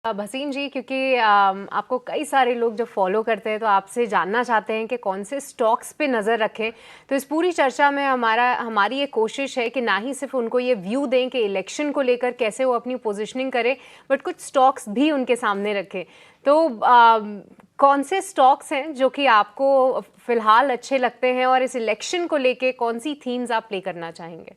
भसीन जी, क्योंकि आपको कई सारे लोग जब फॉलो करते हैं तो आपसे जानना चाहते हैं कि कौन से स्टॉक्स पे नज़र रखें। तो इस पूरी चर्चा में हमारी ये कोशिश है कि ना ही सिर्फ उनको ये व्यू दें कि इलेक्शन को लेकर कैसे वो अपनी पोजीशनिंग करें, बट कुछ स्टॉक्स भी उनके सामने रखें। तो कौन से स्टॉक्स हैं जो कि आपको फ़िलहाल अच्छे लगते हैं और इस इलेक्शन को लेके कौन सी थीम्स आप प्ले करना चाहेंगे?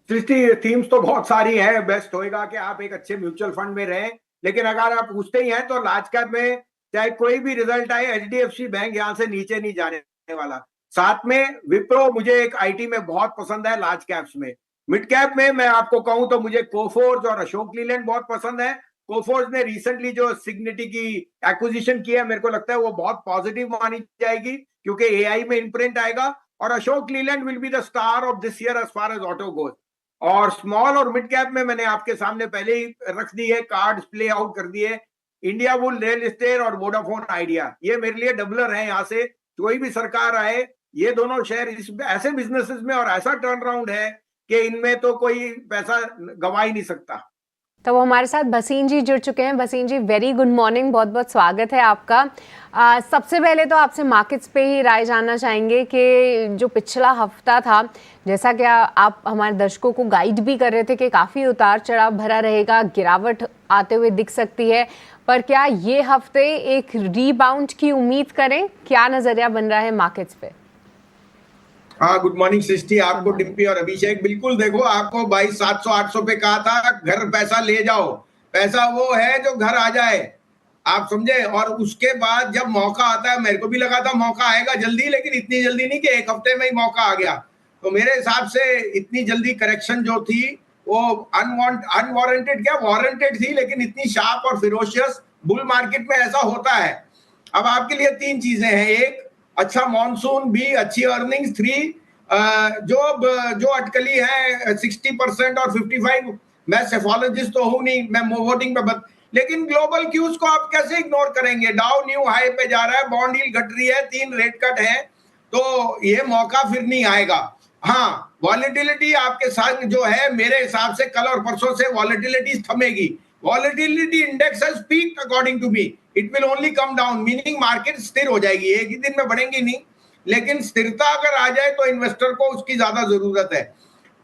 सृष्टि, थीम्स तो बहुत सारी है। बेस्ट होएगा कि आप एक अच्छे म्यूचुअल फंड में रहें, लेकिन अगर आप पूछते ही हैं तो लार्ज कैप में चाहे कोई भी रिजल्ट आए, एचडीएफसी बैंक यहां से नीचे नहीं जाने वाला। साथ में विप्रो मुझे एक आईटी में बहुत पसंद है लार्ज कैप्स में। मिड कैप में मैं आपको कहूं तो मुझे कोफोर्ज और अशोक लीलैंड बहुत पसंद है। कोफोर्ज ने रिसेंटली जो सिग्निटी की एक्विजिशन किया, मेरे को लगता है वो बहुत पॉजिटिव मानी जाएगी क्योंकि एआई में इम्प्रिंट आएगा। और Ashok Leyland will be the star of this year as far as auto goes. और स्मॉल और मिड कैप में मैंने आपके सामने पहले ही रख दी है, कार्ड्स प्ले आउट कर दिए। इंडिया बुल, रियल एस्टेट और वोडाफोन आइडिया, ये मेरे लिए डबलर है। यहाँ से कोई भी सरकार आए, ये दोनों शेयर इस ऐसे बिजनेसेस में और ऐसा टर्न अराउंड है कि इनमें तो कोई पैसा गवा ही नहीं सकता। तो वो हमारे साथ भसीन जी जुड़ चुके हैं। भसीन जी, वेरी गुड मॉर्निंग, बहुत बहुत स्वागत है आपका। सबसे पहले तो आपसे मार्केट्स पे ही राय जानना चाहेंगे कि जो पिछला हफ्ता था, जैसा कि आप हमारे दर्शकों को गाइड भी कर रहे थे कि काफ़ी उतार चढ़ाव भरा रहेगा, गिरावट आते हुए दिख सकती है, पर क्या ये हफ्ते एक रीबाउंड की उम्मीद करें? क्या नज़रिया बन रहा है मार्केट्स पे? हाँ, गुड मॉर्निंग सृष्टि, आपको, डिम्पी और अभिषेक। बिल्कुल, देखो आपको 22,700-800 पे कहा था घर पैसा ले जाओ। पैसा वो है जो घर आ जाए, आप समझे। और उसके बाद जब मौका आता है, मेरे को भी लगा था मौका आएगा जल्दी, लेकिन इतनी जल्दी नहीं कि एक हफ्ते में ही मौका आ गया। तो मेरे हिसाब से इतनी जल्दी करेक्शन जो थी वो अनवारंटेड क्या वारंटेड थी, लेकिन इतनी शार्प और फिरोशियस बुल मार्केट में ऐसा होता है। अब आपके लिए तीन चीजें हैं: एक, अच्छा मॉनसून; बी, अच्छी अर्निंग्स; थ्री, जो अटकली है 60% और 55। मैं सेफोलॉजिस्ट तो हूं नहीं, मैं वोटिंग पे लेकिन ग्लोबल क्यूज को आप कैसे इग्नोर करेंगे? डाउ न्यू हाई पे जा रहा है, बॉन्ड यील्ड घट रही है, 3 रेट कट है, तो ये मौका फिर नहीं आएगा। हाँ, वॉलेटिलिटी आपके साथ जो है, मेरे हिसाब से कल और परसों से वॉलेटिलिटी थमेगी। Volatility index has peaked according to me, it will only come down, meaning market स्थिर हो जाएगी, एक ही दिन में बढ़ेंगी नहीं, लेकिन स्थिरता अगर आ जाए तो इन्वेस्टर को उसकी ज्यादा जरूरत है।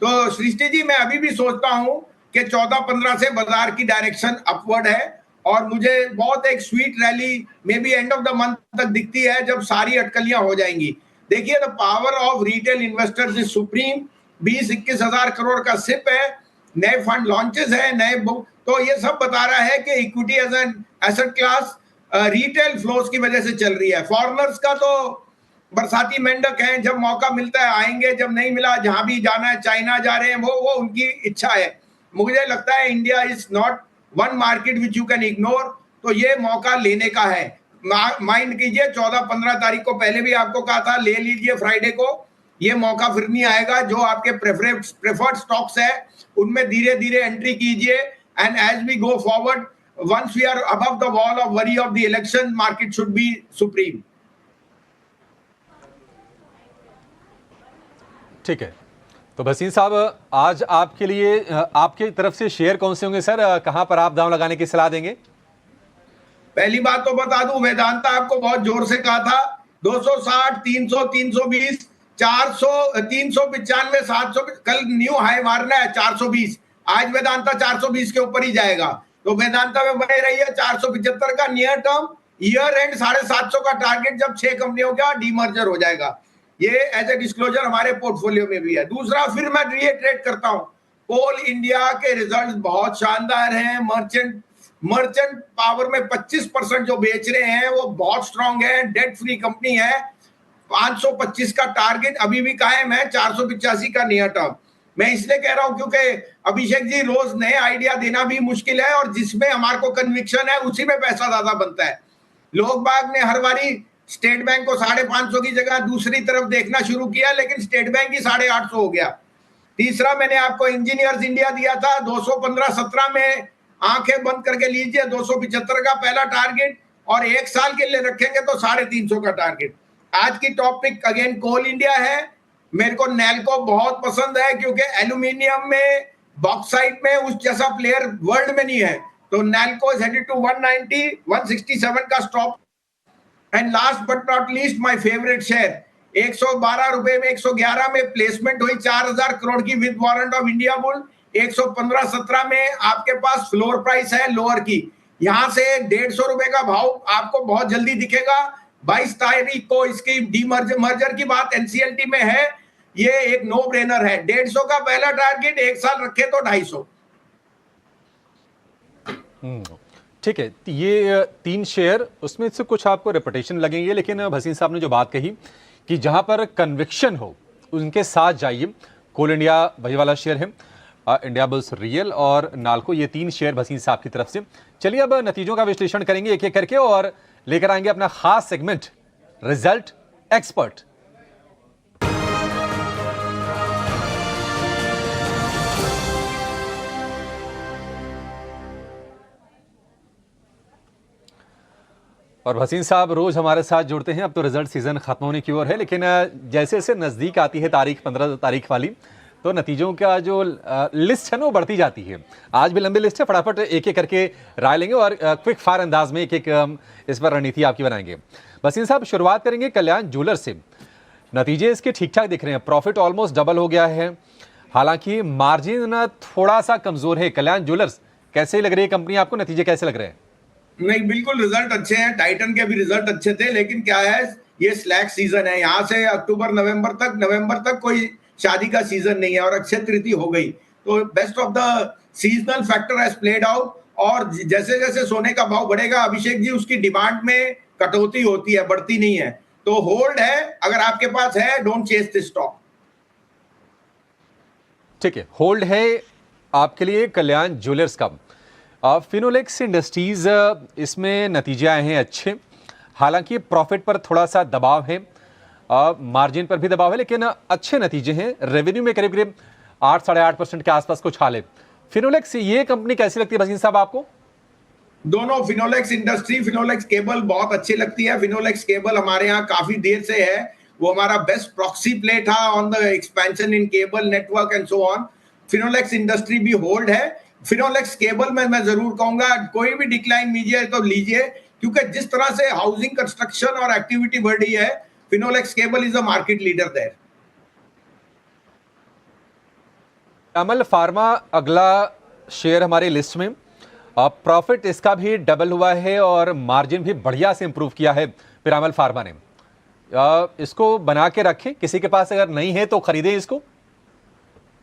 तो सृष्टि जी, मैं अभी भी सोचता हूं कि 14-15 से बाजार की डायरेक्शन अपवर्ड है, और मुझे बहुत एक sweet rally may be end of the month तक दिखती है जब सारी अटकलियां हो जाएंगी। देखिए, the power of retail investors is supreme. 20-21 हजार करोड़ का सिप है, नए फंड लॉन्चेस है, नए तो ये सब बता रहा है कि equity as an asset class retail flows की वजह से चल रही है। फॉरेनर्स का तो बरसाती मेंढक है, जब मौका मिलता है आएंगे, जब नहीं मिला, जहां भी जाना है, चाइना जा रहे हैं, वो उनकी इच्छा है। मुझे लगता है India is not one market which you can ignore, तो ये मौका लेने का है। माइंड कीजिए, 14-15 तारीख को पहले भी आपको कहा था ले लीजिए फ्राइडे को, ये मौका फिर नहीं आएगा। जो आपके प्रेफर्ड स्टॉक्स है उनमें धीरे धीरे एंट्री कीजिए, and as we go forward, once we are above the wall of worry of the election, market should be supreme. ठीक है, तो भसीन साहब, आज आपके लिए आपकी तरफ से शेयर कौन से होंगे सर? कहां पर आप दांव लगाने की सलाह देंगे? पहली बात तो बता दूं, वेदांता आपको बहुत जोर से कहा था 260, 300, 320, 400, 395, 700, कल न्यू हाई मारना है 420। आज वेदांता 420 के ऊपर ही जाएगा, तो वेदांता में बने रही है 475 का नियर टर्म। ईयर एंड 750 का टारगेट जब 6 कंपनियों का डीमर्जर हो जाएगा। ये एज ए डिस्क्लोजर हमारे पोर्टफोलियो में भी है। दूसरा, फिर मैं रिएटरेट करता हूं, कोल इंडिया के रिजल्ट्स बहुत शानदार हैं। मर्चेंट पावर में 25% जो बेच रहे हैं वो बहुत स्ट्रांग है, डेट फ्री कंपनी है। 525 का टारगेट अभी भी कायम है, 485 का नियर टर्म। मैं इसलिए कह रहा हूं क्योंकि अभिषेक जी, रोज नए आइडिया देना भी मुश्किल है, और जिसमें हमारे को कन्विक्शन है उसी में पैसा ज्यादा बनता है। लोग बाग ने हर बारी स्टेट बैंक को 550 की जगह दूसरी तरफ देखना शुरू किया, लेकिन स्टेट बैंक ही 850 हो गया। तीसरा, मैंने आपको इंजीनियर्स इंडिया दिया था 215-17 में, आंखें बंद करके लीजिए, 275 का पहला टारगेट, और 1 साल के लिए रखेंगे तो 350 का टारगेट। आज की टॉपिक अगेन कोल इंडिया है। मेरे को नैल्को बहुत पसंद है क्योंकि एल्यूमिनियम में, बॉक्साइट में उस जैसा प्लेयर वर्ल्ड में नहीं है। तो नैल्को इज हेडेड टू 190, 167 का stop. And last but not least my favourite share, 112 रुपए में 111 में प्लेसमेंट हुई 4000 करोड़ की with warrant of India bull. 115-17 में आपके पास फ्लोर प्राइस है लोअर की, यहां से 150 रुपए का भाव आपको बहुत जल्दी दिखेगा। 22 तारीख को इसकी मर्जर की बात एनसीएलटी में है, ये एक नो ब्रेनर है। 150 का पहला टारगेट, 1 साल रखे तो 250। ठीक है, ये 3 शेयर, उसमें से कुछ आपको रेपुटेशन लगेंगे, लेकिन भसीन साहब ने जो बात कही कि जहां पर कन्विक्शन हो उनके साथ जाइए। कोल इंडिया वही वाला शेयर है, इंडिया बुल्स रियल और नाल्को, ये 3 शेयर भसीन साहब की तरफ से। चलिए अब नतीजों का विश्लेषण करेंगे एक एक करके और लेकर आएंगे अपना खास सेगमेंट रिजल्ट एक्सपर्ट। और भसीन साहब रोज हमारे साथ जुड़ते हैं। अब तो रिजल्ट सीजन खत्म होने की ओर है, लेकिन जैसे जैसे नजदीक आती है तारीख 15 तारीख वाली, तो नतीजों का जो लिस्ट है ना वो बढ़ती जाती है। आज भी लंबी लिस्ट है, फटाफट एक एक करके राय लेंगे और क्विक फायर अंदाज में एक एक इस पर रणनीति आपकी बनाएंगे। भसीन साहब शुरुआत करेंगे कल्याण ज्वेलर्स से। नतीजे इसके ठीक ठाक दिख रहे हैं, प्रॉफिट ऑलमोस्ट डबल हो गया है, हालांकि मार्जिन थोड़ा सा कमजोर है। कल्याण ज्वेलर्स कैसे लग रही है कंपनी आपको, नतीजे कैसे लग रहे हैं? नहीं, बिल्कुल रिजल्ट अच्छे हैं, टाइटन के भी रिजल्ट अच्छे थे, लेकिन क्या है ये स्लैक सीजन है, यहाँ से अक्टूबर नवंबर तक कोई शादी का सीजन नहीं है और अक्षय तृतीया हो गई, तो best of the seasonal factor has played out. और जैसे जैसे सोने का भाव बढ़ेगा अभिषेक जी, उसकी डिमांड में कटौती होती है, बढ़ती नहीं है, तो होल्ड है, अगर आपके पास है, डोंट चेस दिस स्टॉक। ठीक है, होल्ड है आपके लिए कल्याण ज्वेलर्स का। फिनोलेक्स इंडस्ट्रीज, इसमें नतीजे आए हैं अच्छे, हालांकि प्रॉफिट पर थोड़ा सा दबाव है, मार्जिन पर भी दबाव है, लेकिन अच्छे नतीजे हैं। रेवेन्यू में करीब करीब 8-8.5% के आसपास कुछ हाल है। फिनोलेक्स, ये कंपनी कैसी लगती है भसीन साहब आपको? दोनों, फिनोलेक्स इंडस्ट्री, फिनोलेक्स केबल बहुत अच्छी लगती है। फिनोलेक्स केबल हमारे यहाँ काफी देर से है, वो हमारा बेस्ट प्रॉक्सी प्ले था on the expansion in cable network and so on. Finolex industry भी होल्ड है। फिनोलेक्स केबल में मैं जरूर कहूंगा कोई भी डिक्लाइन लीजिए तो लीजिए, क्योंकि जिस तरह से हाउसिंग कंस्ट्रक्शन और एक्टिविटी बढ़ रही है, Finolex cable is a market leader there. Amal pharma अगला शेयर हमारी लिस्ट में, प्रॉफिट इसका भी डबल हुआ है और मार्जिन भी बढ़िया से इंप्रूव किया है पिरामल फार्मा ने। इसको बना के रखें, किसी के पास अगर नहीं है तो खरीदें इसको।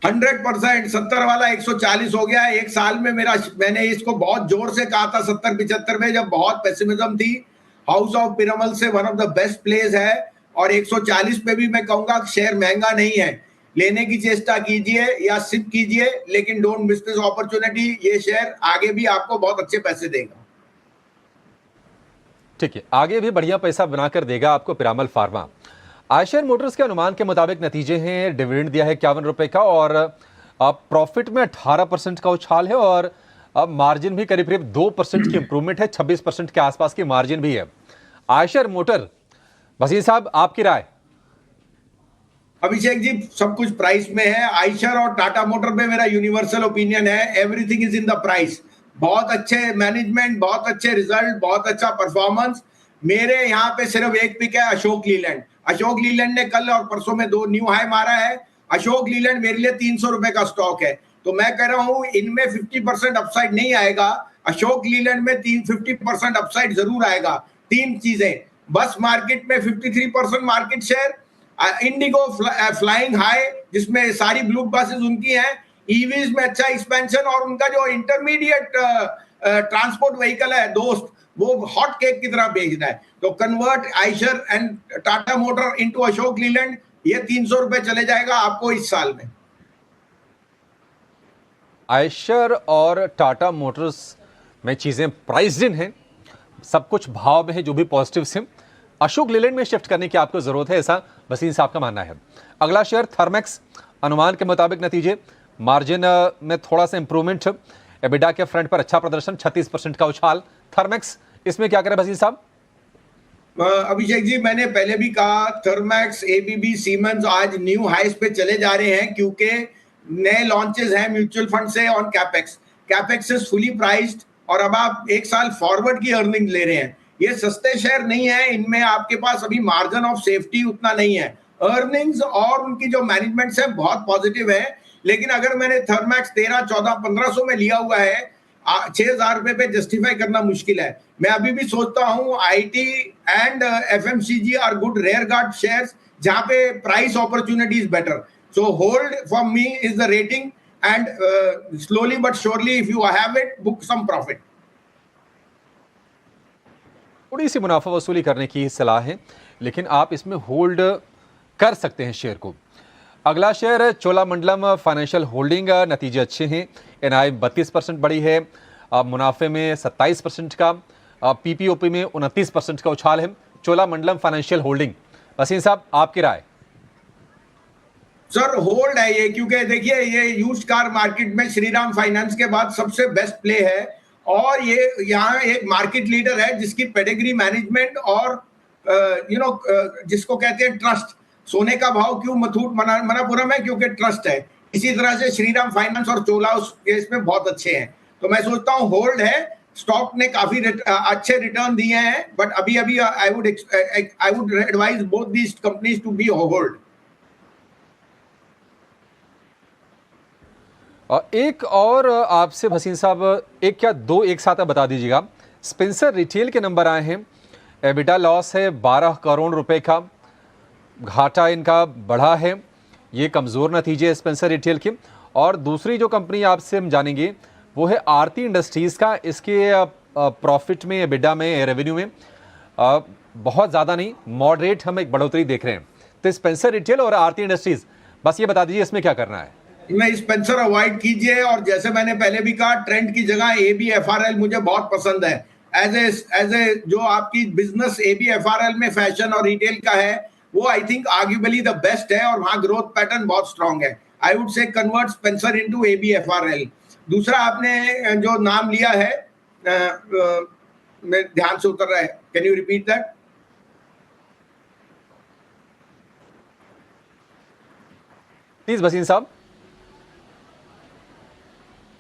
100%, 70 वाला 140 हो गया है एक साल में। मैंने इसको बहुत जोर से कहा था 70-75 में, जब बहुत पेसिमिज्म थी। हाउस ऑफ पिरामल से one of the best place है, और 140 पे भी मैं कहूंगा शेयर महंगा नहीं है, लेने की चेष्टा कीजिए या सिप कीजिए, लेकिन डोंट मिस दिस अपॉर्चुनिटी। ये शेयर आगे भी आपको बहुत अच्छे पैसे देगा। ठीक है, आगे भी बढ़िया पैसा बनाकर देगा आपको पिरामल फार्मा। आयशर मोटर्स के अनुमान के मुताबिक नतीजे हैं, डिविडेंड दिया है 51 रुपए का और प्रॉफिट में 18% का उछाल है और मार्जिन भी करीब करीब 2% की इंप्रूवमेंट है, 26% के आसपास की मार्जिन भी है। आयशर मोटर, वसीर साहब आपकी राय? अभिषेक जी, सब कुछ प्राइस में है। आयशर और टाटा मोटर पे मेरा यूनिवर्सल ओपिनियन है, everything is in the price. बहुत अच्छे मैनेजमेंट, बहुत अच्छे रिजल्ट, बहुत अच्छा परफॉर्मेंस। मेरे यहाँ पे सिर्फ एक पिक है, अशोक लीलैंड। अशोक लीलैंड ने कल और परसों में 2 न्यू हाई मारा है। अशोक लीलैंड मेरे लिए 300 रुपए का स्टॉक है, तो मैं कह रहा हूं इनमें 50% अपसाइड नहीं आएगा, अशोक लीलैंड में 50% अपसाइड जरूर आएगा। 3 चीजें, बस मार्केट में 53% market share, Indigo flying high जिसमें सारी ब्लू बसेस उनकी हैं, ईवीज में अच्छा एक्सपेंशन, और उनका जो इंटरमीडिएट ट्रांसपोर्ट व्हीकल है दोस्त, वो हॉट केक की तरह बेचना है। तो convert Eicher and Tata motor into Ashok Leyland, ये 300 रुपए चले जाएगा आपको इस साल में। आयशर और टाटा मोटर्स में चीजें प्राइस्ड इन हैं, सब कुछ भाव में है, जो भी पॉजिटिव है। अशोक लीलैंड में शिफ्ट करने की आपको जरूरत है, ऐसा वसीम साहब का मानना है। अगला शेयर थर्मैक्स, अनुमान के मुताबिक नतीजे, मार्जिन में थोड़ा सा इंप्रूवमेंट, एबिडा के फ्रंट पर अच्छा प्रदर्शन, 36% का उछाल। थर्मैक्स, इसमें क्या करें वसीम साहब? अभिषेक जी, मैंने पहले भी कहा थर्मैक्स, एबीबी, सीमेंस आज न्यू हाइस पे चले जा रहे हैं, क्योंकि नए लॉन्चेस हैं म्यूचुअल फंड से on capex. Capex is fully priced, और अब आप 1 साल फॉरवर्ड की अर्निंग ले रहे हैं। ये सस्ते शेयर नहीं है, इनमें आपके पास अभी मार्जिन ऑफ सेफ्टी उतना नहीं है। अर्निंग्स और उनकी जो मैनेजमेंट है बहुत पॉजिटिव है, लेकिन अगर मैंने थर्मैक्स 13, 14, 1500 में लिया हुआ है, 6,000 रुपए पे जस्टिफाई करना मुश्किल है। मैं अभी भी सोचता हूं IT and FMCG are good rear guard shares, जहां पे price opportunity is better. So hold for me is the rating, and slowly but surely if you have it, book some profit. थोड़ी सी मुनाफा वसूली करने की सलाह है, लेकिन आप इसमें होल्ड कर सकते हैं शेयर को। अगला शेयर है चोलामंडलम फाइनेंशियल होल्डिंग। नतीजे अच्छे हैं, एनआई 32% बढ़ी है, मुनाफे में 27% का, पीपीओपी में 29% का उछाल है। चोलामंडलम फाइनेंशियल होल्डिंग, वसीम साहब आपकी राय? सर होल्ड है ये, क्योंकि देखिए ये यूज्ड कार मार्केट में श्रीराम फाइनेंस के बाद सबसे बेस्ट प्ले है, और ये यहाँ एक मार्केट लीडर है जिसकी पेडिग्री मैनेजमेंट और जिसको कहते हैं ट्रस्ट। सोने का भाव क्यों मथूट मनापुरम है, क्योंकि ट्रस्ट है। इसी तरह से श्रीराम फाइनेंस और चोला उस केस में बहुत अच्छे हैं, तो मैं सोचता हूँ होल्ड है। स्टॉक ने काफी अच्छे रिटर्न दिए हैं, बट अभी I would advise both these companies to be hold. और एक और आपसे भसीन साहब, एक क्या दो एक साथ आप बता दीजिएगा। स्पेंसर रिटेल के नंबर आए हैं, एबिटा लॉस है 12 करोड़ रुपए का, घाटा इनका बढ़ा है, ये कमज़ोर नतीजे है स्पेंसर रिटेल के। और दूसरी जो कंपनी आपसे हम जानेंगे वो है आरती इंडस्ट्रीज़ का। इसके प्रॉफिट में, एबिटा में, रेवेन्यू में बहुत ज़्यादा नहीं, मॉडरेट हम एक बढ़ोतरी देख रहे हैं। तो स्पेंसर रिटेल और आरती इंडस्ट्रीज़, बस ये बता दीजिए इसमें क्या करना है। मैं स्पेंसर अवॉइड कीजिए, और जैसे मैंने पहले भी कहा, ट्रेंड की जगह ABFRL मुझे बहुत पसंद है। एज ए जो आपकी बिजनेस ABFRL में फैशन और रिटेल का है, वो I think arguably the best है, और वहां ग्रोथ पैटर्न बहुत स्ट्रांग है। आई वुड से कन्वर्ट स्पेंसर इनटू ABFRL। दूसरा आपने जो नाम लिया है, मैं ध्यान से उतर रहा है, can you repeat that? Please Wasim साहब।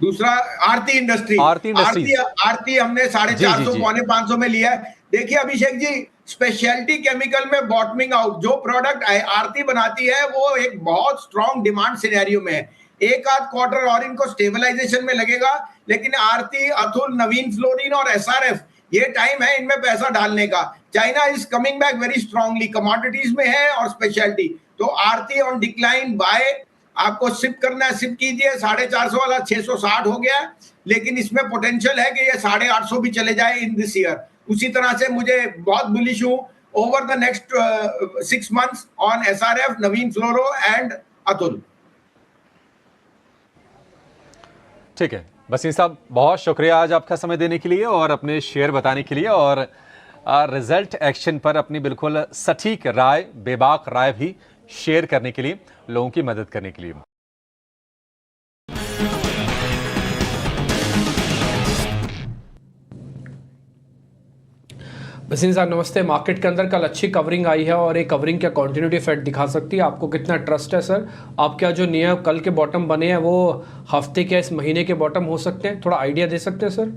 दूसरा आरती इंडस्ट्री। आरती हमने 450 -500 में लिया है। देखिए अभिषेक जी, स्पेशलिटी केमिकल में बॉटमिंग आउट, जो प्रोडक्ट आरती बनाती है वो एक बहुत स्ट्रॉन्ग डिमांड सिनेरियो में है। एक आध क्वार्टर और इनको स्टेबलाइजेशन में लगेगा, लेकिन आरती, अतुल, नवीन फ्लोरिन और SRF, ये टाइम है इनमें पैसा डालने का। China is coming back very strongly, commodities में है और स्पेशलिटी। तो आरती ऑन डिक्लाइन बाय, आपको शिप करना है, शिप कीजिए। 450 वाला 660 हो गया, लेकिन इसमें पोटेंशियल है कि ये 850 भी चले जाए इन दिस ईयर। उसी तरह से मुझे बहुत बुलिश हूं over the next 6 months on SRF, Naveen fluoro and Atul. ठीक है वसीम साहब, बहुत शुक्रिया आज आपका समय देने के लिए और अपने शेयर बताने के लिए, और रिजल्ट एक्शन पर अपनी बिल्कुल सटीक राय, बेबाक राय भी शेयर करने के लिए, लोगों की मदद करने के लिए। वसीम साहब नमस्ते। मार्केट के अंदर कल अच्छी कवरिंग आई है, और एक कवरिंग क्या कंटिन्यूटी इफेक्ट दिखा सकती है? आपको कितना ट्रस्ट है सर? आप क्या जो नियम कल के बॉटम बने हैं वो हफ्ते के, इस महीने के बॉटम हो सकते हैं? थोड़ा आइडिया दे सकते हैं सर?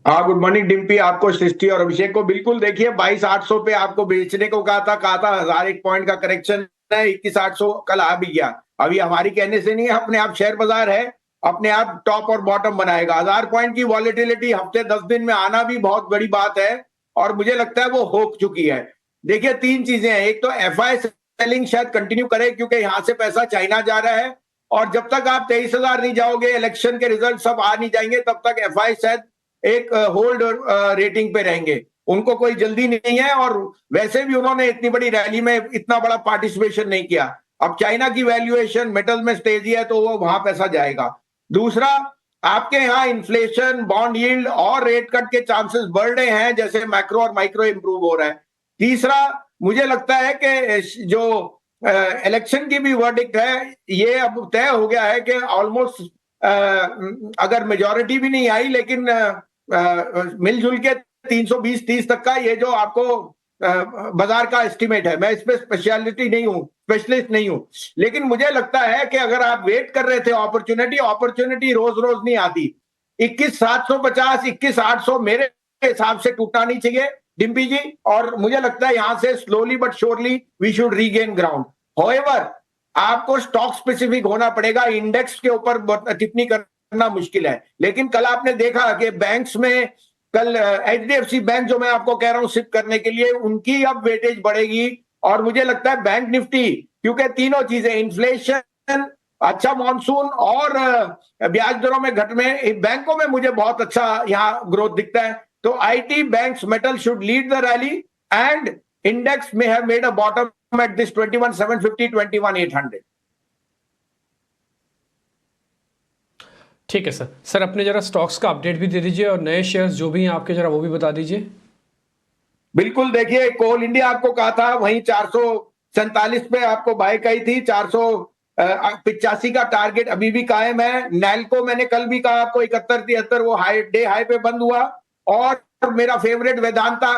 हाँ, गुड मॉर्निंग डिम्पी, आपको, सृष्टि और अभिषेक को। बिल्कुल देखिए 22,800 पे आपको बेचने को कहा था 1001 पॉइंट का करेक्शन है, 21,800 कल आ भी गया। अभी हमारी कहने से नहीं है, अपने आप शेयर बाजार है, अपने आप टॉप और बॉटम बनाएगा। 1000 पॉइंट की वॉलेटिलिटी हफ्ते 10 दिन में आना भी बहुत बड़ी बात है, और मुझे लगता है वो हो चुकी है। देखिए 3 चीजें हैं, एक तो FI सेलिंग शायद कंटिन्यू करे, क्योंकि यहां से पैसा चाइना जा रहा है, और जब तक आप 23,000 नहीं जाओगे, इलेक्शन के रिजल्ट सब आ नहीं जाएंगे, तब तक FI शायद एक होल्ड रेटिंग पे रहेंगे। उनको कोई जल्दी नहीं है, और वैसे भी उन्होंने इतनी बड़ी रैली में इतना बड़ा पार्टिसिपेशन नहीं किया। अब चाइना की वैल्यूएशन, मेटल में तेजी है, तो वो वहां पैसा जाएगा। दूसरा, आपके यहाँ इन्फ्लेशन, बॉन्ड यील्ड और रेट कट के चांसेस बढ़ रहे हैं, जैसे मैक्रो और माइक्रो इंप्रूव हो रहा है। तीसरा, मुझे लगता है कि जो इलेक्शन की भी वर्डिक्ट है, ये अब तय हो गया है कि ऑलमोस्ट अगर मेजॉरिटी भी नहीं आई, लेकिन मिलजुल के 320-30 तक का ये जो आपको बाजार का एस्टिमेट है। मैं इस पे स्पेशलिस्ट नहीं हूं, लेकिन मुझे लगता है कि अगर आप वेट कर रहे थे अपॉर्चुनिटी रोज रोज नहीं आती। 21,750, 21,800 मेरे हिसाब से टूटना नहीं चाहिए डिम्पी जी, और मुझे लगता है यहां से slowly but surely we should regain ground. However आपको स्टॉक स्पेसिफिक होना पड़ेगा, इंडेक्स के ऊपर टिप्पणी करना मुश्किल है। लेकिन कल आपने देखा कि बैंक्स में, कल एचडीएफसी बैंक जो मैं आपको कह रहा हूं सिप करने के लिए, उनकी अब वेटेज बढ़ेगी, और मुझे लगता है बैंक निफ्टी, क्योंकि तीनों चीजें, इन्फ्लेशन, अच्छा मॉनसून और ब्याज दरों में घट में, बैंकों में मुझे बहुत अच्छा यहाँ ग्रोथ दिखता है। तो IT, banks, metal should lead the rally, and index may have made a bottom at this 21,750, 21,800। ठीक है सर। सर अपने जरा स्टॉक्स का अपडेट भी दे दीजिए और नए शेयर्स जो भी हैं आपके जरा वो भी बता दीजिए। बिल्कुल, देखिए कोल इंडिया आपको कहा था वहीं 447 पे आपको बाय कही थी, 485 का टारगेट अभी भी कायम है। नैल्को मैंने कल भी कहा आपको 71-73 वो हाई, डे हाई पे बंद हुआ, और मेरा favourite Vedanta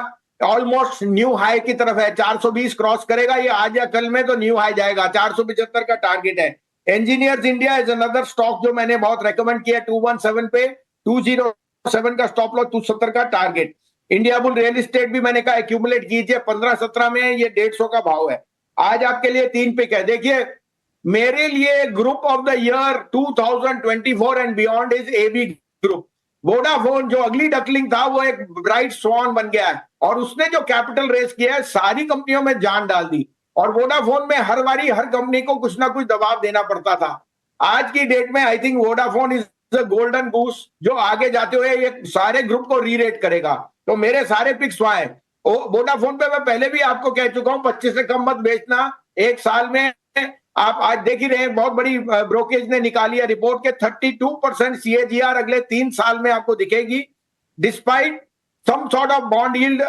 almost new high की तरफ है, 420 क्रॉस करेगा ये आज या कल में, तो न्यू हाई जाएगा, 475 का टारगेट है। Engineers India is another stock जो मैंने बहुत रेकमेंड किया 217 पे, 207 का स्टॉप लॉस, 270 का target. India bull real estate भी मैंने कहा एक्यूमुलेट कीजिए, 15-17 में ये 150 का भाव है। आज आपके लिए 3 पिक है। देखिए मेरे लिए group of the year 2024 and beyond is AB group. Vodafone जो अगली डकलिंग था वो एक ब्राइट स्वान बन गया है, और उसने जो कैपिटल रेस किया है सारी कंपनियों में जान डाल दी, और वोडाफोन में हर बारी हर कंपनी को कुछ ना कुछ दबाव देना पड़ता था। आज की डेट में I think Vodafone is the golden goose, जो आगे जाते हुए ये सारे ग्रुप को रीरेट करेगा। तो मेरे सारे पिक्स वहां है। वोडाफोन पे मैं पहले भी आपको कह चुका हूं 25 से कम मत बेचना एक साल में। आप आज देख ही रहे हैं, बहुत बड़ी ब्रोकेज ने निकाली है रिपोर्ट के 32% सीएजीआर अगले 3 साल में आपको दिखेगी, despite some sort of bond yield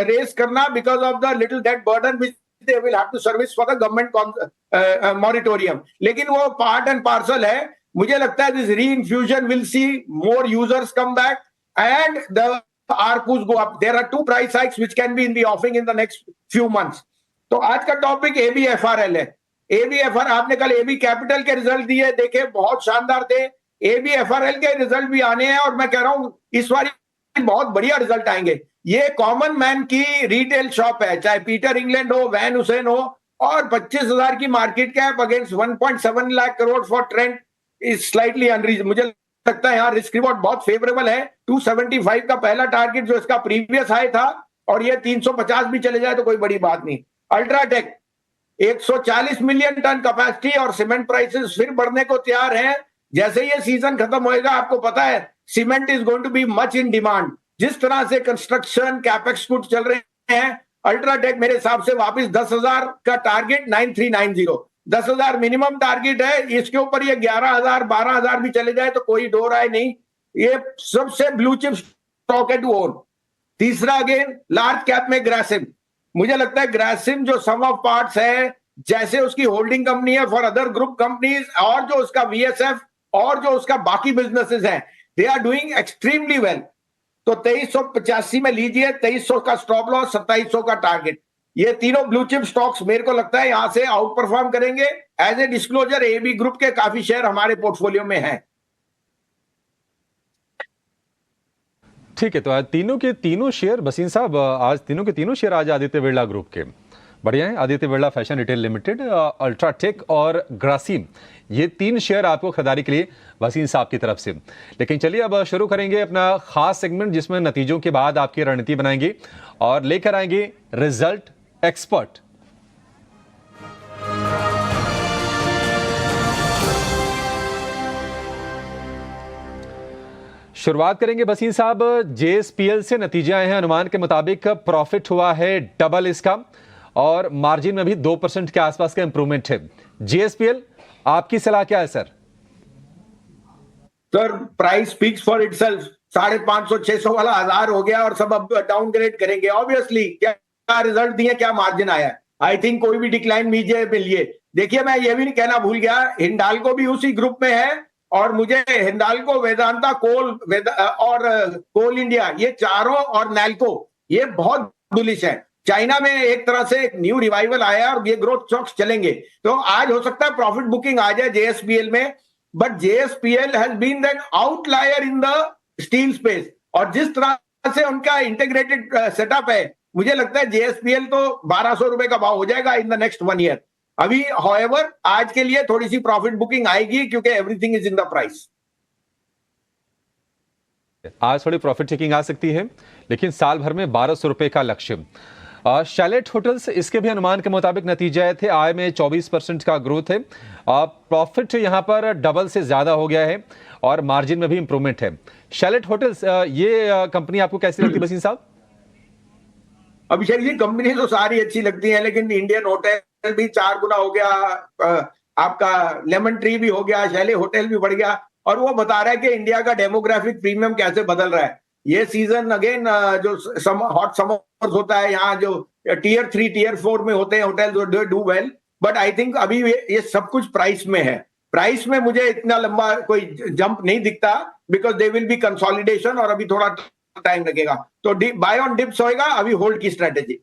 raise करना because of the little debt burden which they will have to service for the government moratorium. लेकिन वो पार्ट एंड पार्सल है। मुझे लगता है दिस री infusion will see more users come back and the ARPUs go up. There are 2 price hikes which can be in the offing in the next few months. तो आज का topic ABFRL है। ABFR आपने कल AB capital के result दिए, देखे बहुत शानदार थे। ABFRL के रिजल्ट भी आने हैं, और मैं कह रहा हूं इस बार बहुत बढ़िया रिजल्ट आएंगे। ये कॉमन मैन की रिटेल शॉप है, चाहे पीटर इंग्लैंड हो, वैन हुसैन हो, और 25,000 की market cap against 1.7 lakh crore for trend is slightly unreason. मुझे लगता है यहाँ रिस्क रिवॉर्ड बहुत फेवरेबल है। 275 का पहला टारगेट जो इसका प्रीवियस हाई था, और ये 350 भी चले जाए तो कोई बड़ी बात नहीं। अल्ट्राटेक 140 मिलियन टन कैपेसिटी, और सीमेंट प्राइसेस फिर बढ़ने को तैयार हैं। जैसे ये सीजन खत्म होएगा, आपको पता है cement is going to be much in demand. जिस तरह से कंस्ट्रक्शन कैपेक्स गुड चल रहे हैं, अल्ट्राटेक मेरे हिसाब से वापस 10,000 का टारगेट 9390, 10,000 मिनिमम टारगेट है। इसके ऊपर ये 11,000 12,000 भी चले जाए तो कोई दो राय नहीं, ये सबसे ब्लू चिप स्टॉक है टू ओन। तीसरा अगेन लार्ज कैप में ग्रासिम। मुझे लगता है ग्रासिम जो सम ऑफ पार्ट्स है, जैसे उसकी होल्डिंग कंपनी है फॉर अदर ग्रुप कंपनीज, और जो उसका वीएसएफ और जो उसका बाकी बिजनेसेस हैं, they are doing extremely well. तो 2385 में लीजिए, 2300 का स्टॉप लॉस, 2700 का टारगेट। ये तीनों ब्लू चिप स्टॉक्स मेरे को लगता है यहां से आउट परफॉर्म करेंगे। As a disclosure AB group के काफी शेयर हमारे पोर्टफोलियो में हैं। ठीक है, तो आज तीनों के तीनों शेयर भसीन साहब, आज तीनों के तीनों शेयर आज आदित्य बिरला ग्रुप के बढ़िया हैं। Aditya Birla fashion retail limited, UltraTech और ग्रासिम, ये 3 शेयर आपको खरीदारी के लिए वसीम साहब की तरफ से। लेकिन चलिए अब शुरू करेंगे अपना खास सेगमेंट, जिसमें नतीजों के बाद आपकी रणनीति बनाएंगे और लेकर आएंगे रिजल्ट एक्सपर्ट। शुरुआत करेंगे वसीम साहब, जेएसपीएल से नतीजे आए हैं। अनुमान के मुताबिक प्रॉफिट हुआ है डबल इसका, और मार्जिन में भी 2% के आसपास का इंप्रूवमेंट है। जेएसपीएल, आपकी सलाह क्या है sir? Sir price speaks for itself. 550-600 वाला 1000 हो गया, और सब अब डाउनग्रेड करेंगे ऑब्वियसली। क्या रिजल्ट दिए, क्या मार्जिन आया, आई थिंक कोई भी डिक्लाइन मिलिए। देखिए मैं ये भी नहीं कहना भूल गया, हिंडाल्को भी उसी ग्रुप में है, और मुझे हिंडाल्को, वेदांता, और कोल इंडिया, ये चारों, और नैल्को, ये बहुत बुलिश है। चाइना में एक तरह से एक न्यू रिवाइवल आया और ये ग्रोथ स्टॉक्स चलेंगे। तो आज हो सकता है प्रॉफिट बुकिंग आ जाए जेएसपीएल में। But JSPL has been an outlier in the steel space, और जिस तरह से उनका इंटीग्रेटेड सेटअप है, मुझे लगता है JSPL तो 1200 रुपए का भाव हो जाएगा इन द नेक्स्ट 1 ईयर। अभी हाउएवर आज के लिए थोड़ी सी प्रॉफिट बुकिंग आएगी क्योंकि everything is in the price. आज थोड़ी प्रॉफिट टेकिंग आ सकती है, लेकिन साल भर में 1200 रुपए का लक्ष्य। शैलेट होटल्स, इसके भी अनुमान के मुताबिक नतीजे आए थे, आय में 24% का ग्रोथ है, प्रॉफिट यहां पर डबल से ज्यादा हो गया है और मार्जिन में भी इंप्रूवमेंट है। शैलेट होटल्स, ये कंपनी आपको कैसी लगती है वसीम साहब? अभिषेक जी, कंपनी तो सारी अच्छी लगती है, लेकिन इंडियन होटल भी 4 गुना हो गया, आपका लेमन ट्री भी हो गया, शैले होटल भी बढ़ गया, और वो बता रहा है कि इंडिया का डेमोग्राफिक प्रीमियम कैसे बदल रहा है। ये सीजन अगेन जो हॉट समर्स होता है, यहाँ जो टियर 3 टियर 4 में होते हैं होटल, जो do well, but I think अभी ये सब कुछ प्राइस में है। प्राइस में मुझे इतना लंबा कोई जंप नहीं दिखता, because they will be consolidation और अभी थोड़ा टाइम लगेगा, तो बाय ऑन डिप्स होएगा, अभी होल्ड की strategy.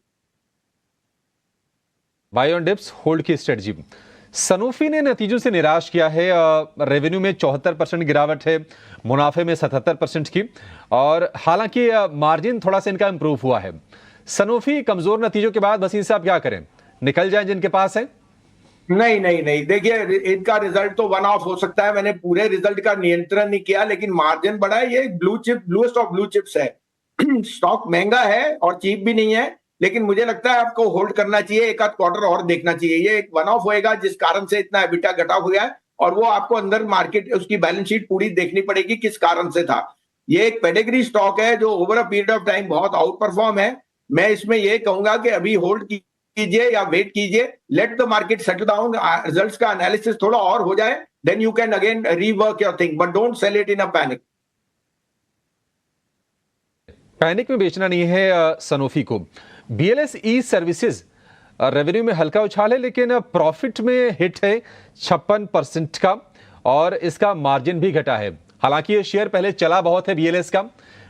Buy on dips, hold की स्ट्रेटजी। सनोफी ने नतीजों से निराश किया है, रेवेन्यू में 74% गिरावट है, मुनाफे में 77% की, और हालांकि मार्जिन थोड़ा सा इनका इंप्रूव हुआ है। सनोफी कमजोर नतीजों के बाद वसीम साहब क्या करें, निकल जाएं जिनके पास है? नहीं नहीं नहीं, देखिए इनका रिजल्ट तो वन ऑफ हो सकता है, मैंने पूरे रिजल्ट का नियंत्रण नहीं किया, लेकिन मार्जिन बढ़ा है, ये blue chip, bluest of blue chips है। स्टॉक महंगा है और चीप भी नहीं है, लेकिन मुझे लगता है आपको होल्ड करना चाहिए, एक आध क्वार्टर और देखना चाहिए। ये एक वन ऑफ होएगा जिस कारण से इतना एबिटा घटा हुआ है, और वो आपको अंदर मार्केट उसकी बैलेंस शीट पूरी देखनी पड़ेगी किस कारण से था। ये एक पेडिग्री स्टॉक है जो over a period of time बहुत आउट परफॉर्म है। मैं इसमें ये कहूंगा कि अभी होल्ड कीजिए या वेट कीजिए, let the market settle down, results का एनालिसिस थोड़ा और हो जाए, then you can again rework your thing, but don't sell it in a panic. Panic में बेचना नहीं है सनोफी को। BLS ई सर्विसेज रेवेन्यू में हल्का उछाल है, लेकिन प्रॉफिट में हिट है 56% का, और इसका मार्जिन भी घटा है। हालांकि ये शेयर पहले चला बहुत है BLS का।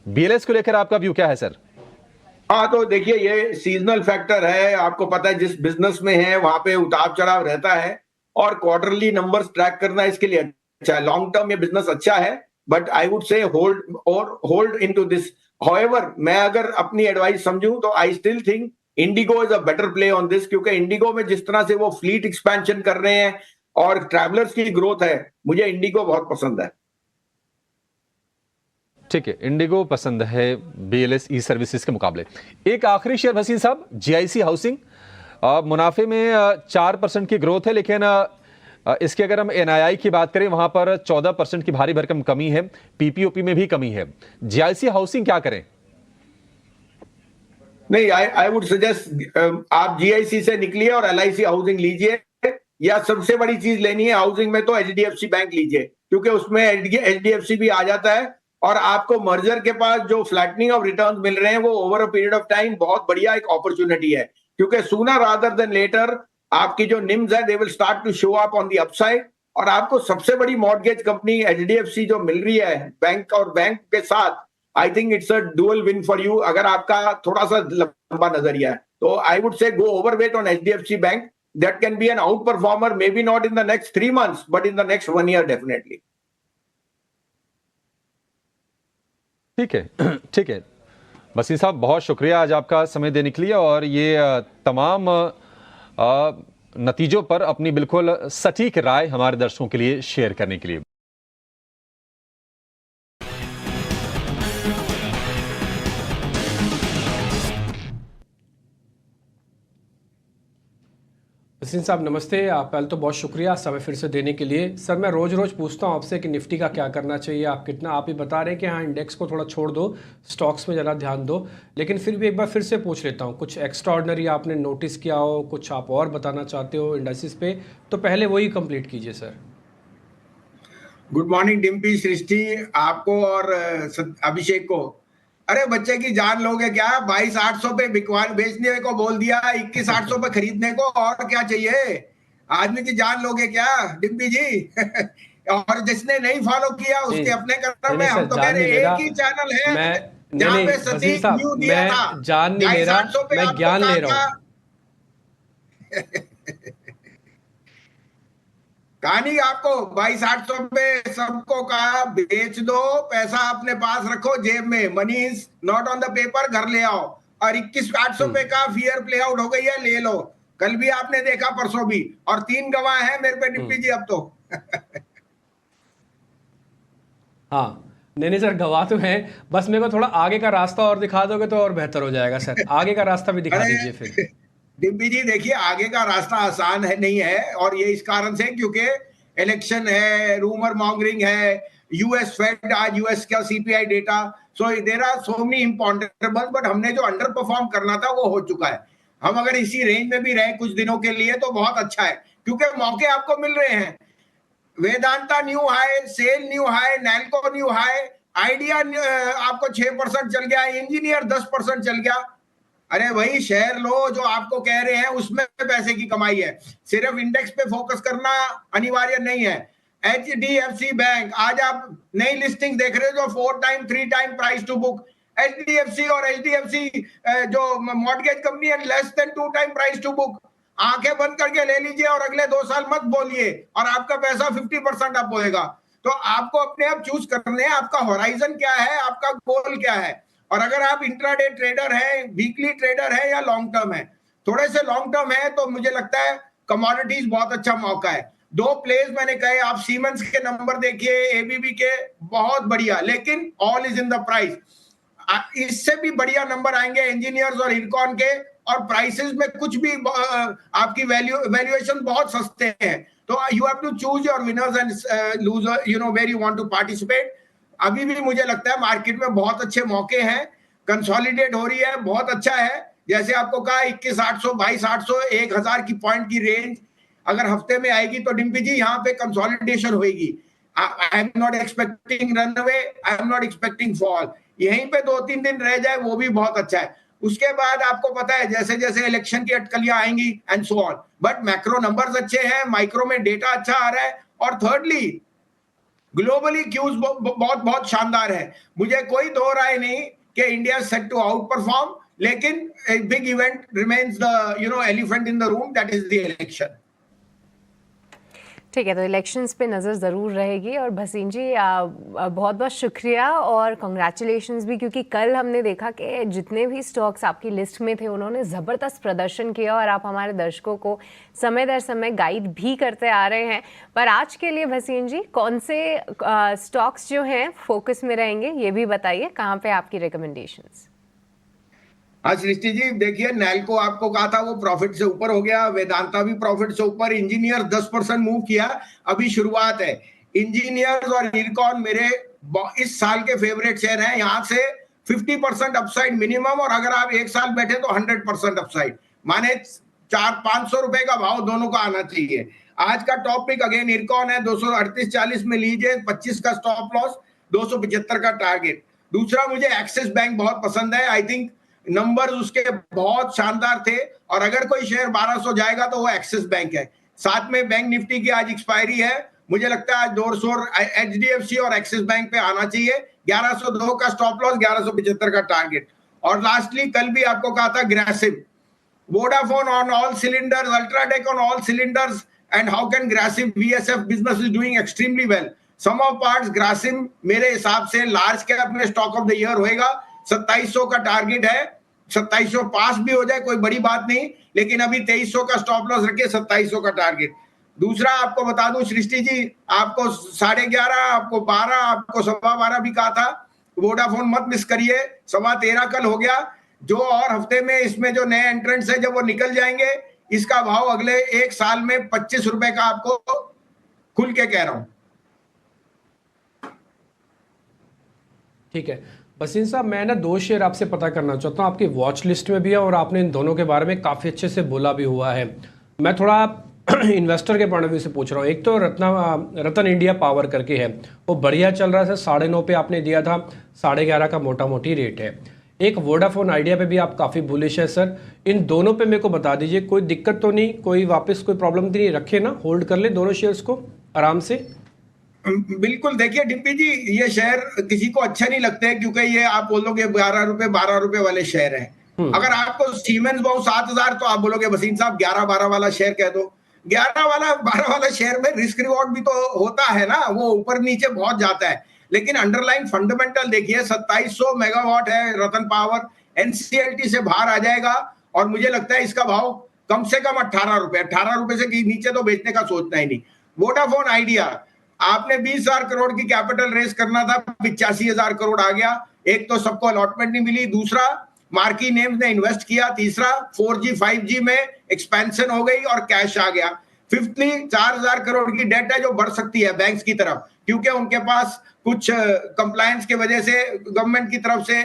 BLS को लेकर आपका व्यू क्या है सर? हाँ, तो देखिए ये सीजनल फैक्टर है, आपको पता है जिस बिजनेस में है वहां पे उतार चढ़ाव रहता है, और क्वार्टरली नंबर्स ट्रैक करना इसके लिए अच्छा है। लॉन्ग टर्म ये बिजनेस अच्छा है, बट आई वुड से होल्ड इनटू दिस। हाउएवर मैं अगर अपनी एडवाइस समझूं तो I still think Indigo is a better play on this, क्योंकि इंडिगो में जिस तरह से वो फ्लीट एक्सपेंशन कर रहे हैं और ट्रैवलर्स की ग्रोथ है, मुझे इंडिगो बहुत पसंद है। ठीक है, इंडिगो पसंद है BLS ई सर्विसेज के मुकाबले। एक आखिरी शेयर वसीम साहब, GIC हाउसिंग, मुनाफे में 4% की ग्रोथ है, लेकिन इसके अगर हम NII की बात करें वहां पर 14% की भारी भरकम कमी है, PPOP में भी कमी है। GIC हाउसिंग क्या करें? नहीं, आई वुड सजेस्ट आप GIC से निकलिए और LIC हाउसिंग लीजिए, या सबसे बड़ी चीज लेनी है हाउसिंग में तो HDFC बैंक लीजिए, क्योंकि उसमें HDFC भी आ जाता है, और आपको मर्जर के पास जो फ्लैटनिंग ऑफ रिटर्न्स मिल रहे हैं वो over a period of time बहुत बढ़िया एक अपॉर्चुनिटी है, क्योंकि सूनर रादर देन लेटर आपकी जो निम्स है they will start to show up on the upside, और आपको सबसे बड़ी मॉर्गेज कंपनी HDFC जो मिल रही है बैंक और बैंक के साथ, I think it's a dual win for you अगर आपका थोड़ा सा लंबा नजरिया है। तो I would say go overweight on HDFC bank, that can be an outperformer, maybe not in the next 3 months but in the next 1 year definitely. ठीक है, ठीक है वसीम साहब, बहुत शुक्रिया आज आपका समय देने के लिए, और ये तमाम नतीजों पर अपनी बिल्कुल सटीक राय हमारे दर्शकों के लिए शेयर करने के लिए। वसीम साहब नमस्ते, आप पहले तो बहुत शुक्रिया समय फिर से देने के लिए। सर मैं रोज़ रोज़ पूछता हूँ आपसे कि निफ्टी का क्या करना चाहिए, आप कितना, आप ही बता रहे हैं कि हाँ इंडेक्स को थोड़ा छोड़ दो, स्टॉक्स में ज़रा ध्यान दो, लेकिन फिर भी एक बार फिर से पूछ लेता हूँ, कुछ एक्स्ट्राऑर्डिनरी आपने नोटिस किया हो, कुछ आप और बताना चाहते हो इंडाइसिस पे, तो पहले वही कंप्लीट कीजिए सर। गुड मॉर्निंग डिम्पी, सृष्टि, आपको और अभिषेक को। अरे बच्चे की जान लोगे क्या? 22,800 पे बिकवान बेचने को बोल दिया, 21,800 पे खरीदने को, और क्या चाहिए? आदमी की जान लोगे क्या डिम्पी जी? और जिसने नहीं फॉलो किया उसके अपने कर्म में, हम तो कह रहे एक ही चैनल है जहाँ पे सटीक व्यू दिया था। जान नहीं ले रहा, मैं ज्ञान ले रहा हूँ। कहानी आपको 22,800 पे सबको कहा बेच दो, पैसा अपने पास रखो जेब में, money is not on the paper, घर ले आओ। और 21,800 पे का फियर प्ले आउट हो गई है, ले लो। कल भी आपने देखा, परसों भी, और 3 गवाह हैं मेरे पे डिप्टी जी अब तो। हाँ, नहीं सर, गवाह तो हैं, बस मेरे को थोड़ा आगे का रास्ता और दिखा दोगे तो और बेहतर हो जाएगा सर। आगे का रास्ता भी दिखा दीजिए फिर। अरे डिम्पी जी देखिए, आगे का रास्ता आसान है नहीं है, और ये इस कारण से क्योंकि इलेक्शन है, रूमर मॉन्गरिंग है, यूएस फेड, आज यूएस का CPI data, so there are so many imponderables, but हमने जो अंडर परफॉर्म करना था वो हो चुका है। हम अगर इसी रेंज में भी रहे कुछ दिनों के लिए तो बहुत अच्छा है, क्योंकि मौके आपको मिल रहे हैं। Vedanta new high, SAIL new high, Nalco new high, Idea आपको 6% चल गया, इंजीनियर 10% चल गया। अरे वही शेयर लो जो आपको कह रहे हैं, उसमें पैसे की कमाई है। सिर्फ इंडेक्स पे फोकस करना अनिवार्य नहीं है। HDFC बैंक, आज आप नई लिस्टिंग देख रहे हो जो 4 time 3 time price to book. HDFC और HDFC जो मॉर्गेज कंपनी है, less than 2 time price to book. आंखें बंद करके ले लीजिए और अगले 2 साल मत बोलिए, और आपका पैसा 50% अप होएगा। तो आपको अपने आप चूज करने हैं, आपका होराइजन क्या है, आपका गोल क्या है। और अगर आप इंट्राडे ट्रेडर है, वीकली ट्रेडर है, या लॉन्ग टर्म है, थोड़े से लॉन्ग टर्म है, तो मुझे लगता है कमोडिटीज बहुत अच्छा मौका है। 2 प्लेस मैंने कहे, आप सीमेंस के नंबर देखिए, एबीबी के, बहुत बढ़िया, लेकिन all is in the price. इससे भी बढ़िया नंबर आएंगे इंजीनियर्स और इरकॉन के, और प्राइसेस में कुछ भी आपकी वैल्यूएशन बहुत सस्ते हैं। तो you have to choose your winners and loser, you know where you want to participate. अभी भी मुझे लगता है मार्केट में बहुत अच्छे मौके हैं, कंसोलिडेट हो रही है, बहुत अच्छा है। जैसे आपको कहा 21,800, 22,800, 1,000 की पॉइंट की रेंज अगर हफ्ते में आएगी तो डिम्पी जी यहाँ पे कंसोलिडेशन होगी। I am not expecting run away, I am not expecting fall. यहीं पे 2-3 दिन रह जाए वो भी बहुत अच्छा है। उसके बाद आपको पता है जैसे जैसे इलेक्शन की अटकलियां आएंगी and so on, but macro numbers अच्छे हैं, माइक्रो में डेटा अच्छा आ रहा है, और थर्डली ग्लोबली क्यूज बहुत बहुत शानदार है। मुझे कोई दो राय नहीं कि India set to outperform, लेकिन एक big event remains the elephant in the room, that is the election. ठीक है, तो इलेक्शंस पे नज़र ज़रूर रहेगी। और भसीन जी बहुत बहुत शुक्रिया और कंग्रेचुलेशंस भी, क्योंकि कल हमने देखा कि जितने भी स्टॉक्स आपकी लिस्ट में थे उन्होंने ज़बरदस्त प्रदर्शन किया, और आप हमारे दर्शकों को समय दर समय गाइड भी करते आ रहे हैं। पर आज के लिए भसीन जी कौन से स्टॉक्स जो हैं फोकस में रहेंगे ये भी बताइए, कहाँ पे आपकी रिकमेंडेशंस? हाँ सृष्टि जी देखिए, नैल्को आपको कहा था वो प्रॉफिट से ऊपर हो गया, वेदांता भी प्रॉफिट से ऊपर, इंजीनियर 10% मूव किया, अभी शुरुआत है। इंजीनियर्स और इरकॉन मेरे इस साल के फेवरेट शेयर हैं, यहाँ से 50% अपसाइड मिनिमम, और अगर आप 1 साल बैठे तो 100% अपसाइड, माने 400-500 रुपए का भाव दोनों का आना चाहिए। आज का टॉप पिक अगेन इरकॉन है, 238.40 में लीजिए, 25 का स्टॉप लॉस, 275 का टारगेट। दूसरा मुझे एक्सिस बैंक बहुत पसंद है, आई थिंक नंबर्स उसके बहुत शानदार थे, और अगर कोई शेयर 1200 जाएगा तो वो एक्सिस बैंक है। साथ में बैंक निफ्टी की आज एक्सपायरी है, मुझे लगता है आज 200 HDFC और एक्सिस बैंक पे आना चाहिए। 1102 का स्टॉप लॉस, 1175 का टारगेट। और लास्टली कल भी आपको कहा था Grasim, Vodafone on all cylinders, UltraTech on all cylinders, and how can Grasim VSF business is doing extremely well. Some of parts Grasim मेरे हिसाब से लार्ज कैप में स्टॉक ऑफ द ईयर होएगा। 2700 का टारगेट है, 2700 पास भी हो जाए कोई बड़ी बात नहीं, लेकिन अभी 2300 का स्टॉप लॉस रखिए, 2700 का टारगेट। दूसरा आपको बता दूं सृष्टि जी, आपको 11:30, आपको 12, आपको 12:15 भी कहा था, वोडाफोन मत मिस करिए, 13:15 कल हो गया। जो और हफ्ते में इसमें जो नए एंट्रेंट्स है जब वो निकल जाएंगे, इसका भाव अगले 1 साल में 25 रुपए का आपको खुल के कह रहा हूं। ठीक है बसीन साहब, मैं ना 2 शेयर आपसे पता करना चाहता हूँ, आपकी वॉच लिस्ट में भी है और आपने इन दोनों के बारे में काफ़ी अच्छे से बोला भी हुआ है। मैं थोड़ा इन्वेस्टर के पॉइंट ऑफ व्यू से पूछ रहा हूँ। एक तो रतन इंडिया पावर करके है, वो बढ़िया चल रहा है सर, 9.5 पे आपने दिया था, 11.5 का मोटा मोटी रेट है। एक वोडाफोन आइडिया पे भी आप काफ़ी बुलिश है सर। इन दोनों पे मेरे को बता दीजिए, कोई दिक्कत तो नहीं, कोई वापस कोई प्रॉब्लम तो नहीं, रखे ना, होल्ड कर ले दोनों शेयर्स को आराम से। बिल्कुल, देखिए डिम्पी जी, ये शेयर किसी को अच्छे नहीं लगते क्योंकि ये आप बोलोगे 12 रुपए वाले शेयर हैं। अगर आपको सीमेंस बहु 7,000 तो आप बोलोगे वसीम साहब 11-12 वाला शेयर कह दो, 11 वाला 12 वाला शेयर में रिस्क रिवॉर्ड भी तो होता है ना, वो ऊपर नीचे बहुत जाता है, लेकिन अंडरलाइन फंडामेंटल देखिए 2700 मेगावाट है रतन पावर, एनसीएलटी से बाहर आ जाएगा और मुझे लगता है इसका भाव कम से कम 18 रुपए से नीचे तो बेचने का सोचना ही नहीं। वोडाफोन आइडिया, आपने 20,000 करोड़ की कैपिटल रेस करना था, 85,000 करोड़ आ गया। एक तो सबको अलॉटमेंट नहीं मिली, दूसरा मार्की नेम्स ने इन्वेस्ट किया, तीसरा 4G 5G में एक्सपेंशन हो गई और कैश आ गया। फिफ्थली 4,000 करोड़ की डेट है जो बढ़ सकती है बैंक्स की तरफ, क्योंकि उनके पास कुछ कंप्लायंस की वजह से गवर्नमेंट की तरफ से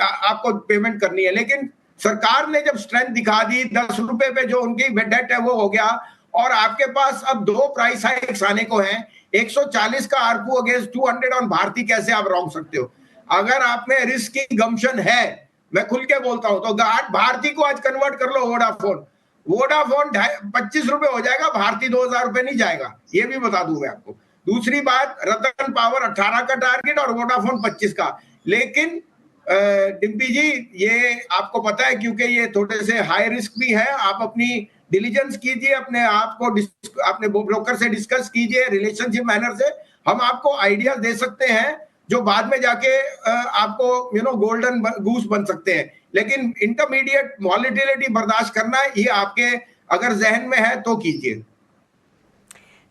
आपको पेमेंट करनी है। लेकिन सरकार ने जब स्ट्रेंथ दिखा दी, 10 रुपए पे जो उनकी डेट है वो हो गया, और आपके पास अब 2 प्राइस हाइक्स आने को हैं। 140 का आरपू अगेंस्ट 200 ऑन भारती, कैसे आप रोक सकते हो? अगर आप में रिस्क की गम्पशन है, मैं खुल के बोलता हूं, तो भारती को आज कन्वर्ट कर लो वोडाफोन। वोडाफोन 25 रुपए हो जाएगा, भारती 2,000 रुपए नहीं जाएगा, ये भी बता दूं मैं आपको। दूसरी बात, रतन पावर 18 का टारगेट और वोडाफोन 25 का। लेकिन डिम्पी जी, ये आपको पता है, क्योंकि ये थोड़े से हाई रिस्क भी है। आप अपनी डिलीजेंस कीजिए, अपने आप को अपने ब्रोकर से डिस्कस कीजिए, रिलेशनशिप मैनर से। हम आपको आइडियाज दे सकते हैं जो बाद में जाके आपको गोल्डन गूस बन सकते हैं। लेकिन इंटरमीडिएट वॉलेटिलिटी बर्दाश्त करना, ये आपके अगर जहन में है तो कीजिए।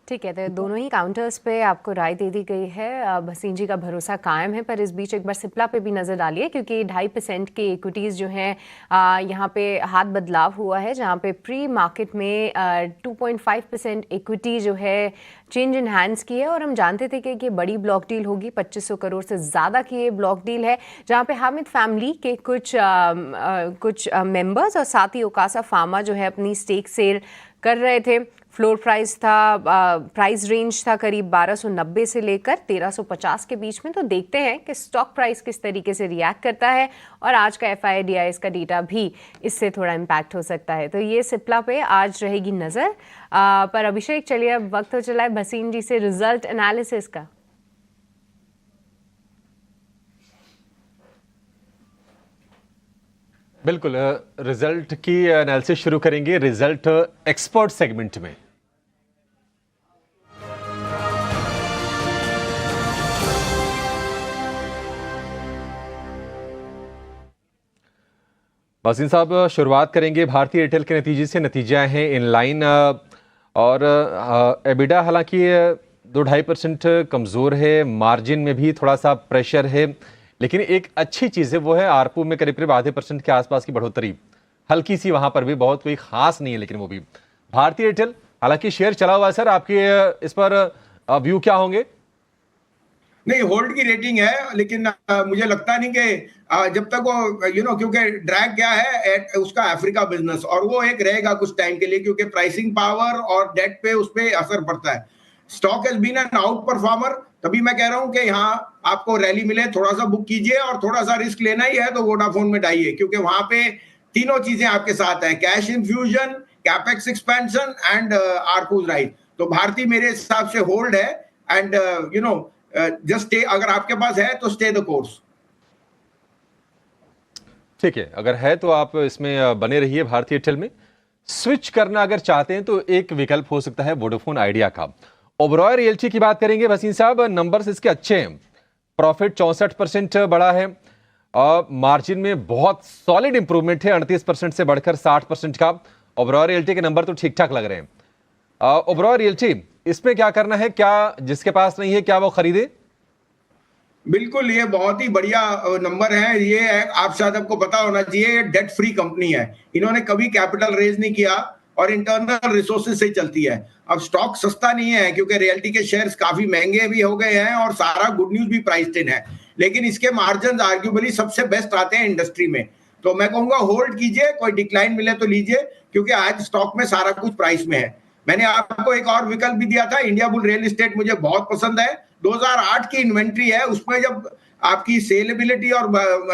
ठीक है, तो दोनों ही काउंटर्स पे आपको राय दे दी गई है। भसीन जी का भरोसा कायम है, पर इस बीच एक बार सिप्ला पे भी नज़र डालिए, क्योंकि 2.5% की इक्विटीज़ जो हैं यहाँ पे हाथ बदलाव हुआ है, जहाँ पे प्री मार्केट में 2.5% इक्विटी जो है चेंज इन हैंड्स की है। और हम जानते थे कि बड़ी ब्लॉक डील होगी, 2500 करोड़ से ज़्यादा की ये ब्लॉक डील है, जहाँ पे हामिद फैमिली के कुछ मेंबर्स और साथ ही ओकासा फार्मा जो है अपनी स्टेक सेल कर रहे थे। फ्लोर प्राइस था, प्राइस रेंज था करीब 1290 से लेकर 1350 के बीच में। तो देखते हैं कि स्टॉक प्राइस किस तरीके से रिएक्ट करता है, और आज का FIDIS का डेटा भी इससे थोड़ा इम्पैक्ट हो सकता है। तो ये सिप्ला पे आज रहेगी नज़र। पर अभिषेक, चलिए अब वक्त हो चला है भसीन जी से रिजल्ट एनालिसिस का। बिल्कुल, रिजल्ट की एनालिसिस शुरू करेंगे रिजल्ट एक्सपर्ट सेगमेंट में। वसीम साहब, शुरुआत करेंगे भारतीय एयरटेल के नतीजे से। नतीजा है इनलाइन, और एबिडा हालांकि 2-2.5% कमज़ोर है, मार्जिन में भी थोड़ा सा प्रेशर है, लेकिन एक अच्छी चीज़ है वो है आरपू में करीब 0.5% के आसपास की बढ़ोतरी, हल्की सी, वहां पर भी बहुत कोई खास नहीं है, लेकिन वो भी। भारतीय एयरटेल हालांकि शेयर चला हुआ है सर, आपके इस पर व्यू क्या होंगे? नहीं, होल्ड की रेटिंग है, लेकिन मुझे लगता नहीं कि जब तक वो क्योंकि ड्रैग क्या है उसका अफ्रीका बिजनेस, और वो एक रहेगा कुछ टाइम के लिए, क्योंकि प्राइसिंग पावर और डेट पे उस पर असर पड़ता है। Stock has been an outperformer, तभी मैं कह रहा हूं कि यहाँ आपको रैली मिले, थोड़ा सा बुक कीजिए, और थोड़ा सा रिस्क लेना ही है तो वोडाफोन में डालिए, क्योंकि वहां पे तीनों चीजें आपके साथ है, cash infusion, capex expansion and आरपूज राइज। तो भारतीय मेरे हिसाब से होल्ड है, एंड जस्ट स्टे, अगर आपके पास है तो स्टे द कोर्स। ठीक है, अगर है तो आप इसमें बने रहिए भारतीय एयरटेल में। स्विच करना अगर चाहते हैं तो एक विकल्प हो सकता है वोडाफोन आइडिया का। ओबरॉय रियल्टी की बात करेंगे वसीम साहब, नंबर्स इसके अच्छे हैं, प्रॉफिट 64% बढ़ा है, मार्जिन में बहुत सॉलिड इंप्रूवमेंट है, 38% से बढ़कर 60% का। ओबरॉय रियल्टी के नंबर तो ठीक ठाक लग रहे हैं। ओबरॉय रियल्टी, इसमें क्या करना है, क्या जिसके पास नहीं है क्या वो खरीदे? बिल्कुल, ये बहुत ही बढ़िया नंबर है। ये आप शायद आपको पता होना चाहिए, ये डेट फ्री कंपनी है, इन्होंने कभी कैपिटल रेज नहीं किया और इंटरनल रिसोर्सेज से चलती है। अब स्टॉक सस्ता नहीं है, क्योंकि रियल्टी के शेयर्स काफी महंगे भी हो गए हैं और सारा गुड न्यूज भी प्राइस्ड इन है, लेकिन इसके मार्जिन आर्ग्यूबली सबसे बेस्ट आते हैं इंडस्ट्री में। तो मैं कहूंगा होल्ड कीजिए, कोई डिक्लाइन मिले तो लीजिए, क्योंकि आज स्टॉक में सारा कुछ प्राइस में है। मैंने आपको एक और विकल्प भी दिया था, इंडिया बुल रियल एस्टेट मुझे बहुत पसंद है, 2008 की इन्वेंट्री है, उसमें जब आपकी सेलेबिलिटी और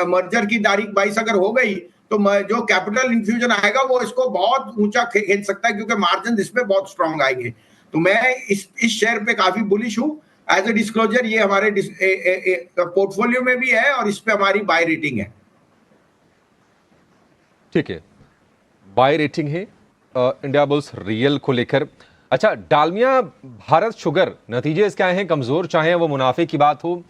मर्जर की तारीख 22 अगर हो गई तो जो कैपिटल इन्फ्यूजन आएगा वो इसको बहुत ऊंचा खींच सकता है, क्योंकि मार्जिन इसमें बहुत स्ट्रांग आएंगे। तो मैं इस शेयर पे काफी बुलिश हूं। एज ए डिस्क्लोजर, ये हमारे पोर्टफोलियो में भी है और इस पे हमारी बाय रेटिंग है। ठीक है, बाय रेटिंग है। इंडिया बुल्स रियल को लेकर। अच्छा, डालमिया भारत शुगर, नतीजे इसके आए हैं कमज़ोर, चाहे वो मुनाफे की बात हो,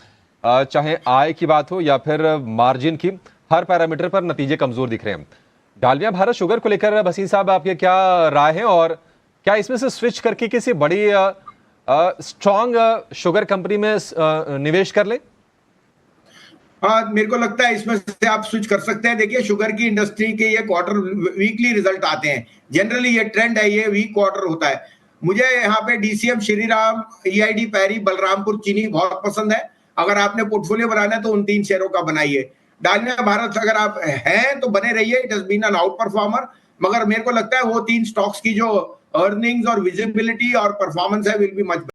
चाहे आय की बात हो या फिर मार्जिन की, हर पैरामीटर पर नतीजे कमज़ोर दिख रहे हैं। डालमिया भारत शुगर को लेकर भसीन साहब आपके क्या राय है, और क्या इसमें से स्विच करके किसी बड़ी स्ट्रॉन्ग शुगर कंपनी में निवेश कर ले? हाँ, मेरे को लगता है इसमें से आप स्विच कर सकते हैं। देखिए, शुगर की इंडस्ट्री के ये क्वार्टर वीकली रिजल्ट आते हैं, जनरली ये ट्रेंड है, ये वीक क्वार्टर होता है। मुझे यहाँ पे डीसीएम श्रीराम, ईआईडी पैरी, बलरामपुर चीनी बहुत पसंद है। अगर आपने पोर्टफोलियो बनाना है तो उन 3 शेयरों का बनाइए। डालमिया भारत अगर आप हैं तो बने रहिए, it has been an outperformer, मगर मेरे को लगता है वो 3 स्टॉक्स की जो अर्निंग्स और विजिबिलिटी और परफॉर्मेंस है विल बी मच